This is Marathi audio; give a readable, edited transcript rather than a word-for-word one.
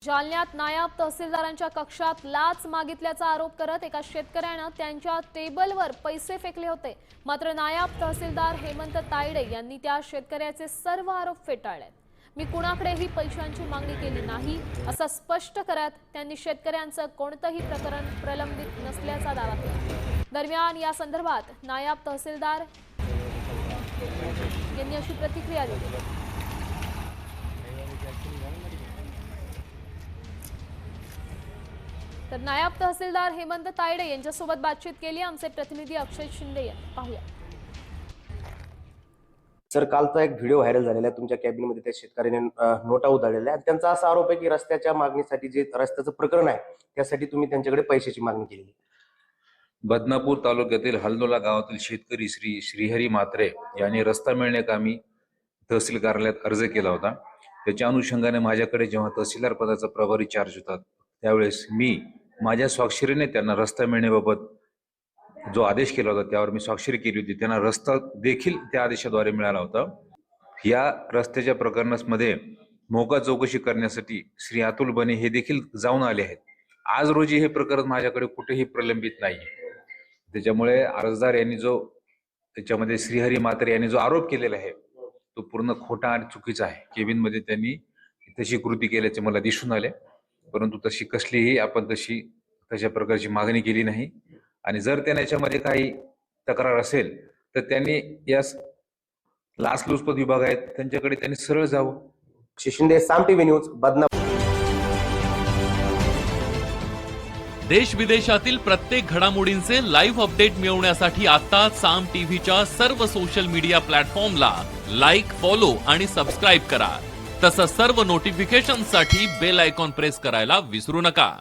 जालन्यात नायब तहसीलदारांच्या कक्षात लाच मागितल्याचा आरोप करत एका शेतकऱ्याने त्यांच्या टेबलवर पैसे फेकले होते। मात्र नायब तहसीलदार हेमंत तायडे यांनी त्या शेतकऱ्याचे सर्व आरोप फेटाळले। मी कुणाकडेही पैशांची मागणी केली नाही असं स्पष्ट करत त्यांनी शेतकऱ्यांचं कोणतेही प्रकरण प्रलंबित नसल्याचा दावा केला। दरम्यान या संदर्भात नायब तहसीलदार यांनी अशी प्रतिक्रिया दिली। तर नायब तहसीलदार हेमंत तायडे यांच्यासोबत बातचीत केली आमचे प्रतिनिधी अक्षय शिंदे यांनी। पाहूया। सर, कालचा एक व्हिडिओ व्हायरल झालेला आहे तुमच्या कॅबिनमध्ये त्या शेतकऱ्याने नोटा उधळलेल्या आहेत। त्यांचा असा आरोप आहे की रस्त्याच्या मागणीसाठी जे रस्त्याचं प्रकरण आहे त्यासाठी तुम्ही त्यांच्याकडे पैशाची मागणी केली। बदनापूर तालुक्यातील हलनोला गावातील शेतकरी श्रीहरी मात्रे यांनी रस्ता मिळण्याकामी तहसील कार्यालयात अर्ज केला होता। त्याच्या अनुषंगाने माझ्याकडे जेव्हा तहसीलदार पदाचा प्रभारी चार्ज होता त्यावेळेस मी माझ्या स्वाक्षरीने त्यांना रस्ता मिळण्याबाबत जो आदेश केला होता त्यावर मी स्वाक्षरी केली होती। त्यांना रस्ता देखील त्या आदेशाद्वारे मिळाला होता। या रस्त्याच्या प्रकरणामध्ये मोका चौकशी करण्यासाठी श्री अतुल बने हे देखील जाऊन आले आहेत। आज रोजी हे प्रकरण माझ्याकडे कुठेही प्रलंबित नाही। त्याच्यामुळे अर्जदार यांनी जो त्याच्यामध्ये श्रीहरी मात्रे यांनी जो आरोप केलेला आहे तो पूर्ण खोटा आणि चुकीचा आहे। केबिनमध्ये त्यांनी तशी कृती केल्याचे मला दिसून आले, परंतु तशी कसलीही आपण तशा प्रकारची मागणी केली नाही। आणि जर त्यांना याच्यामध्ये काही तक्रार असेल तर त्यांनी या लाचलुचपत विभाग आहेत त्यांच्याकडे त्यांनी सरळ जावं। शिंदे, साम टीव्ही न्यूज, बदनापूर। देश विदेशातील प्रत्येक घडामोडींचे लाईव्ह अपडेट मिळवण्यासाठी आता साम टीव्हीच्या सर्व सोशल मीडिया प्लॅटफॉर्मला लाईक, फॉलो आणि सबस्क्राईब करा। तसंच सर्व नोटिफिकेशनसाठी बेल आयकॉन प्रेस करायला विसरू नका।